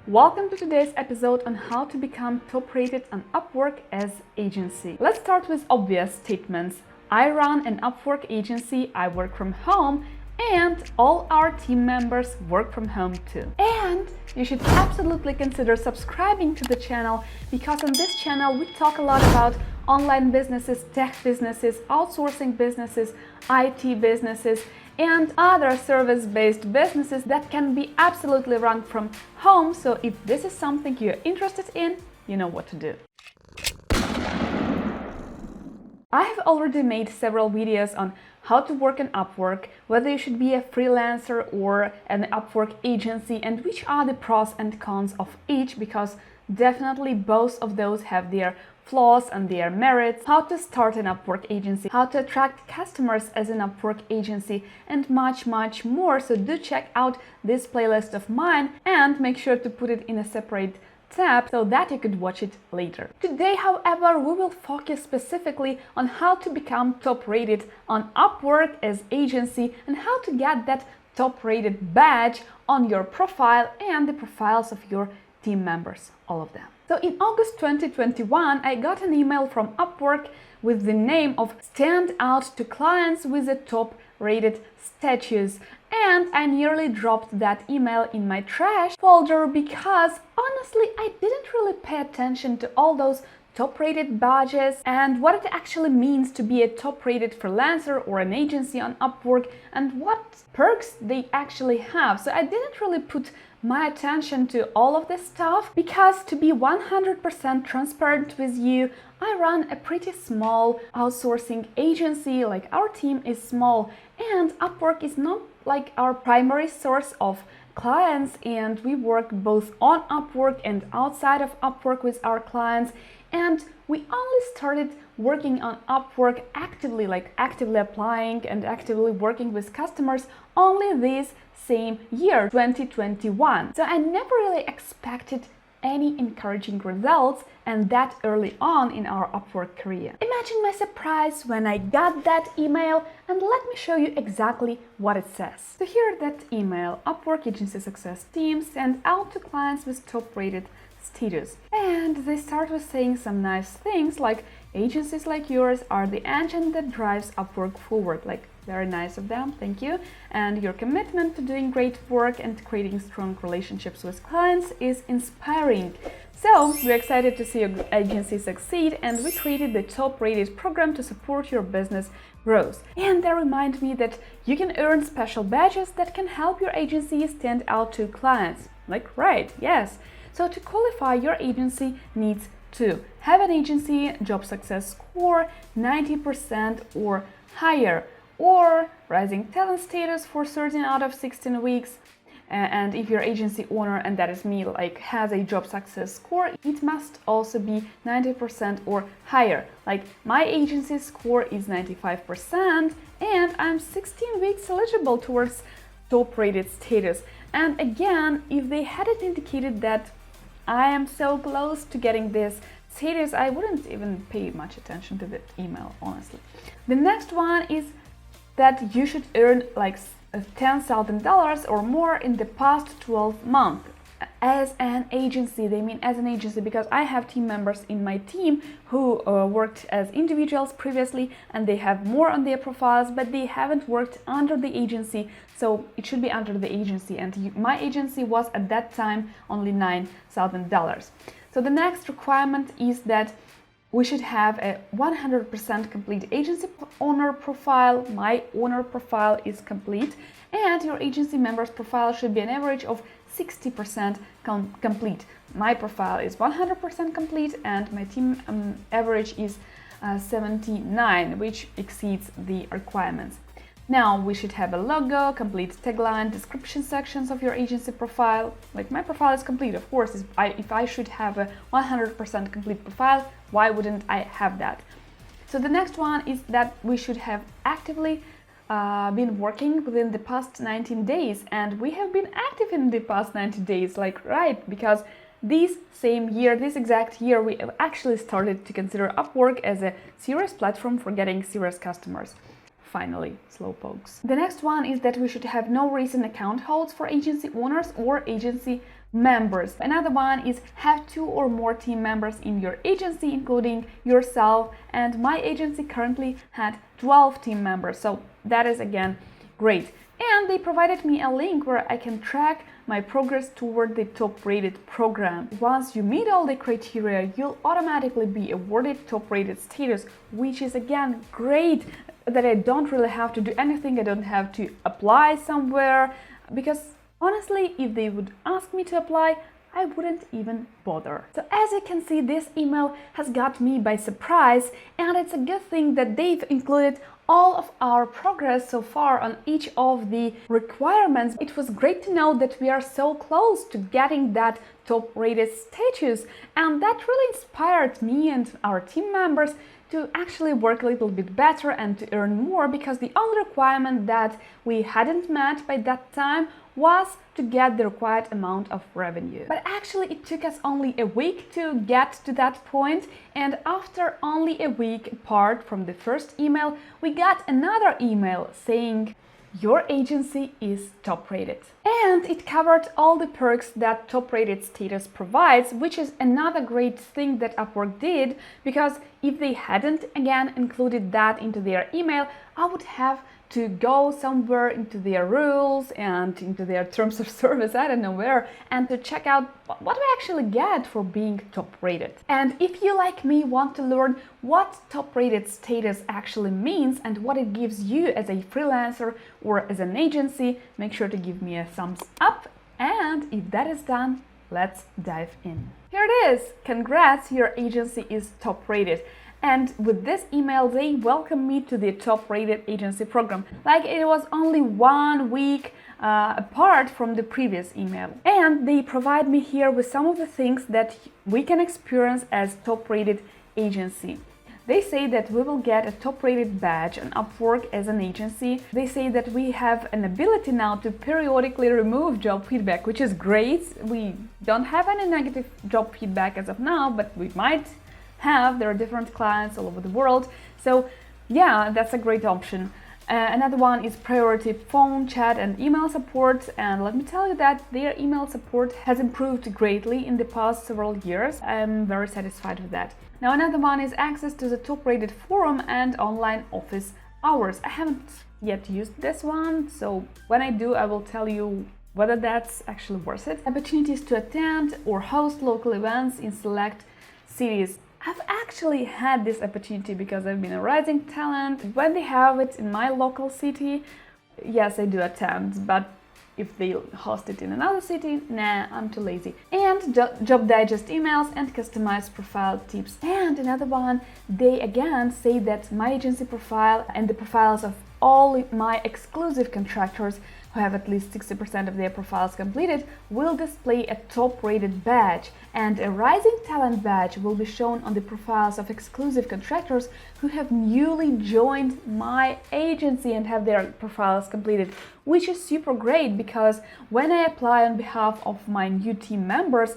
Welcome to today's episode on how to become top rated on Upwork as agency. Let's start with obvious statements. I run an Upwork agency, I work from home, and all our team members work from home too. And you should absolutely consider subscribing to the channel because on this channel we talk a lot about online businesses, tech businesses, outsourcing businesses, IT businesses, and other service-based businesses that can be absolutely run from home. So if this is something you're interested in, you know what to do. I have already made several videos on how to work on Upwork, whether you should be a freelancer or an Upwork agency, and which are the pros and cons of each, because definitely both of those have their flaws and their merits, how to start an Upwork agency, how to attract customers as an Upwork agency, and much more. So do check out this playlist of mine and make sure to put it in a separate tab so that you could watch it later. Today, however, we will focus specifically on how to become top rated on Upwork as agency and how to get that top rated badge on your profile and the profiles of your team members, all of them. So in August 2021, I got an email from Upwork with the name of Stand Out to Clients with a Top Rated status. And I nearly dropped that email in my trash folder because honestly, I didn't really pay attention to all those top-rated badges and what it actually means to be a top-rated freelancer or an agency on Upwork and what perks they actually have. So I didn't really put my attention to all of this stuff because, to be 100% transparent with you, I run a pretty small outsourcing agency. Like, our team is small and Upwork is not like our primary source of clients, and we work both on Upwork and outside of Upwork with our clients. And we only started working on Upwork actively, like actively applying and actively working with customers only this same year, 2021. So I never really expected any encouraging results, and that early on in our Upwork career. Imagine my surprise when I got that email, and let me show you exactly what it says. So here that email, Upwork Agency Success Team send out to clients with top-rated status. And they start with saying some nice things like, agencies like yours are the engine that drives Upwork forward. Like, very nice of them, thank you. And your commitment to doing great work and creating strong relationships with clients is inspiring. So we're excited to see your agency succeed, and we created the top rated program to support your business growth. And they remind me that you can earn special badges that can help your agency stand out to clients. Like, right, yes. So to qualify, your agency needs to have an agency job success score 90% or higher, or rising talent status for 13 out of 16 weeks. And if your agency owner, and that is me, like has a job success score, it must also be 90% or higher. Like, my agency score is 95% and I'm 16 weeks eligible towards top rated status. And again, if they hadn't indicated that I am so close to getting this status, I wouldn't even pay much attention to the email, honestly. The next one is that you should earn like $10,000 or more in the past 12 months as an agency. They mean as an agency because I have team members in my team who worked as individuals previously, and they have more on their profiles, but they haven't worked under the agency, so it should be under the agency. And my agency was at that time only $9,000. So the next requirement is that we should have a 100% complete agency owner profile. My owner profile is complete, and your agency member's profile should be an average of 60% complete. My profile is 100% complete, and my team average is 79, which exceeds the requirements. Now we should have a logo, complete tagline, description sections of your agency profile. Like, my profile is complete, of course. If I should have a 100% complete profile, why wouldn't I have that? So the next one is that we should have actively been working within the past 19 days, and we have been active in the past 90 days, like, right, because this exact year, we have actually started to consider Upwork as a serious platform for getting serious customers. Finally, slowpokes. The next one is that we should have no recent account holds for agency owners or agency members. Another one is have 2 or more team members in your agency, including yourself. And my agency currently had 12 team members. So that is again great. And they provided me a link where I can track my progress toward the top rated program. Once you meet all the criteria, you'll automatically be awarded top rated status, which is again great that I don't really have to do anything. I don't have to apply somewhere, because honestly, if they would ask me to apply, I wouldn't even bother. So as you can see, this email has got me by surprise, and it's a good thing that they've included all of our progress so far on each of the requirements. It was great to know that we are so close to getting that top rated status, and that really inspired me and our team members to actually work a little bit better and to earn more, because the only requirement that we hadn't met by that time was to get the required amount of revenue. But actually it took us only a week to get to that point, and after only a week apart from the first email, we got another email saying your agency is top rated. And it covered all the perks that top rated status provides, which is another great thing that Upwork did, because if they hadn't again included that into their email, I would have to go somewhere into their rules and into their terms of service, I don't know where, and to check out what we actually get for being top rated. And if you, like me, want to learn what top rated status actually means and what it gives you as a freelancer or as an agency, make sure to give me a thumbs up. And if that is done, let's dive in. Here it is. Congrats, your agency is top rated. And with this email, they welcome me to the top rated agency program. Like it was only 1 week apart from the previous email. And they provide me here with some of the things that we can experience as top rated agency. They say that we will get a top rated badge on Upwork as an agency. They say that we have an ability now to periodically remove job feedback, which is great. We don't have any negative job feedback as of now, but we might have. There are different clients all over the world. So yeah, that's a great option. Another one is priority phone, chat and email support, and let me tell you that their email support has improved greatly in the past several years. I'm very satisfied with that. Now another one is access to the top rated forum and online office hours. I haven't yet used this one, so when I do, I will tell you whether that's actually worth it. Opportunities to attend or host local events in select cities. I've actually had this opportunity because I've been a Rising Talent. When they have it in my local city, yes, I do attend, but if they host it in another city, nah, I'm too lazy. And job digest emails and customized profile tips. And another one, they again say that my agency profile and the profiles of all my exclusive contractors who have at least 60% of their profiles completed will display a top-rated badge, and a Rising Talent badge will be shown on the profiles of exclusive contractors who have newly joined my agency and have their profiles completed, which is super great because when I apply on behalf of my new team members,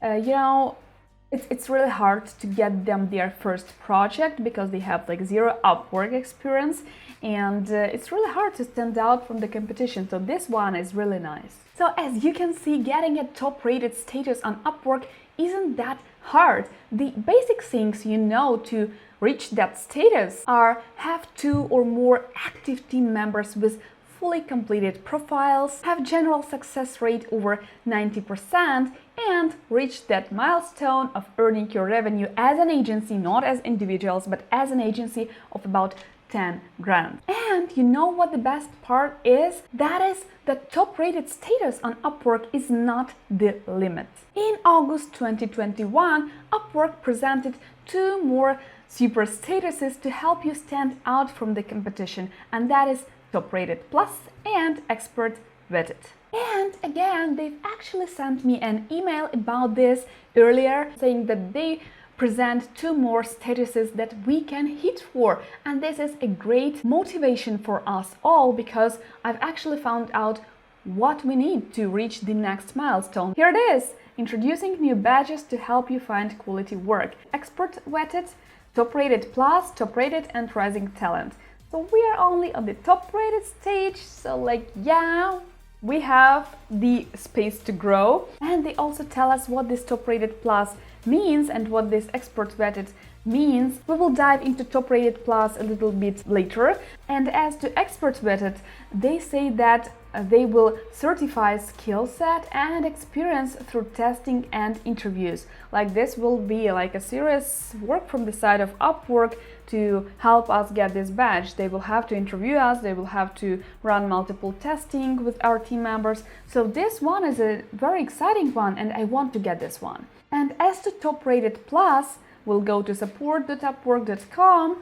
it's really hard to get them their first project because they have like zero Upwork experience, and it's really hard to stand out from the competition. So this one is really nice. So as you can see, getting a top rated status on Upwork isn't that hard. The basic things you know to reach that status are have 2 or more active team members with fully completed profiles, have general success rate over 90%, and reach that milestone of earning your revenue as an agency, not as individuals, but as an agency of about 10 grand. And you know what the best part is? That is the top rated status on Upwork is not the limit. In August 2021, Upwork presented 2 more super statuses to help you stand out from the competition, and that is Top Rated Plus and Expert Vetted. And again, they've actually sent me an email about this earlier, saying that they present 2 more statuses that we can hit for. And this is a great motivation for us all because I've actually found out what we need to reach the next milestone. Here it is, introducing new badges to help you find quality work. Expert Vetted, Top Rated Plus, Top Rated and Rising Talent. So we are only on the top rated stage, so like, yeah, we have the space to grow, and they also tell us what this Top Rated Plus means and what this Expert Vetted means. We will dive into Top Rated Plus a little bit later. And as to Expert Vetted, they say that they will certify skill set and experience through testing and interviews. Like, this will be like a serious work from the side of Upwork to help us get this badge. They will have to interview us, they will have to run multiple testing with our team members. So this one is a very exciting one, and I want to get this one. And as to Top Rated Plus, we'll go to support.upwork.com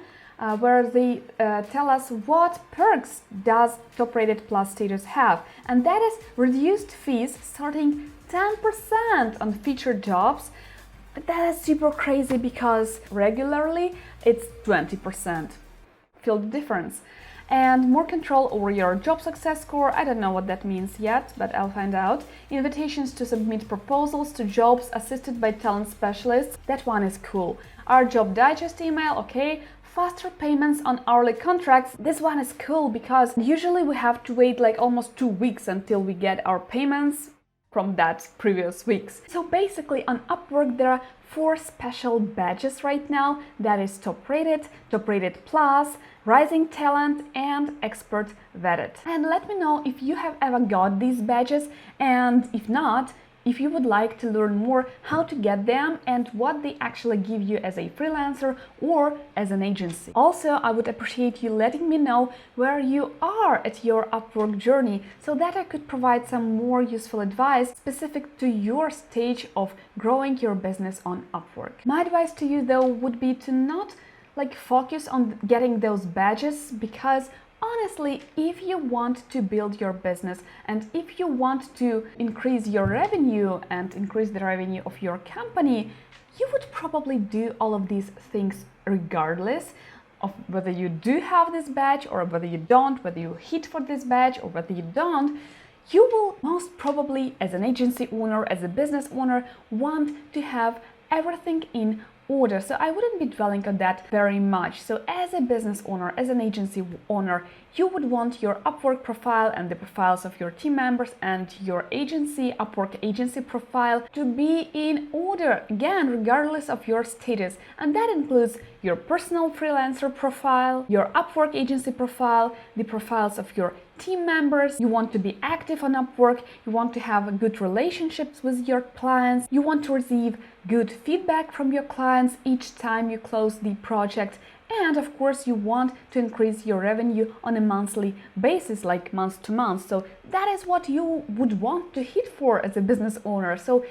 where they tell us what perks does Top Rated Plus status have. And that is reduced fees starting 10% on featured jobs. That is super crazy because regularly it's 20%. Feel the difference. And more control over your job success score. I don't know what that means yet, but I'll find out. Invitations to submit proposals to jobs assisted by talent specialists. That one is cool. Our job digest email, okay. Faster payments on hourly contracts. This one is cool because usually we have to wait like almost 2 weeks until we get our payments from that previous weeks. So basically on Upwork there are 4 special badges right now. That is Top Rated, Top Rated Plus, Rising Talent, and Expert Vetted. And let me know if you have ever got these badges, and if not, if you would like to learn more how to get them and what they actually give you as a freelancer or as an agency. Also, I would appreciate you letting me know where you are at your Upwork journey so that I could provide some more useful advice specific to your stage of growing your business on Upwork. My advice to you though would be to not focus on getting those badges, because honestly, if you want to build your business and if you want to increase your revenue and increase the revenue of your company, you would probably do all of these things regardless of whether you do have this badge or whether you don't, whether you hit for this badge or whether you don't. You will most probably, as an agency owner, as a business owner, want to have everything in order. So I wouldn't be dwelling on that very much. So as a business owner, as an agency owner, you would want your Upwork profile and the profiles of your team members and your agency, Upwork agency profile, to be in order, again, regardless of your status. And that includes your personal freelancer profile, your Upwork agency profile, the profiles of your team members. You want to be active on Upwork, you want to have good relationships with your clients, you want to receive good feedback from your clients each time you close the project, and of course you want to increase your revenue on a monthly basis, like month to month. So that is what you would want to hit for as a business owner. So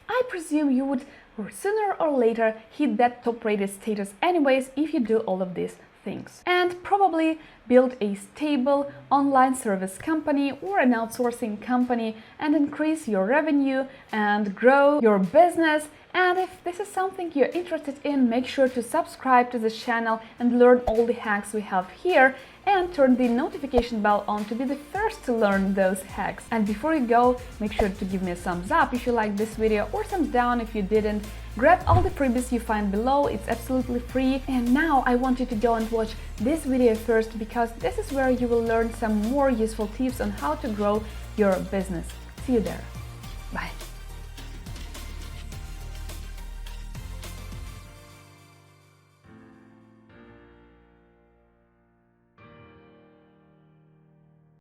I presume you would sooner or later hit that top rated status anyways if you do all of these things. And probably build a stable online service company or an outsourcing company and increase your revenue and grow your business. And if this is something you're interested in, make sure to subscribe to this channel and learn all the hacks we have here, and turn the notification bell on to be the first to learn those hacks. And before you go, make sure to give me a thumbs up if you liked this video, or thumbs down if you didn't. Grab all the freebies you find below, it's absolutely free. And now I want you to go and watch this video first, because this is where you will learn some more useful tips on how to grow your business. See you there. Bye.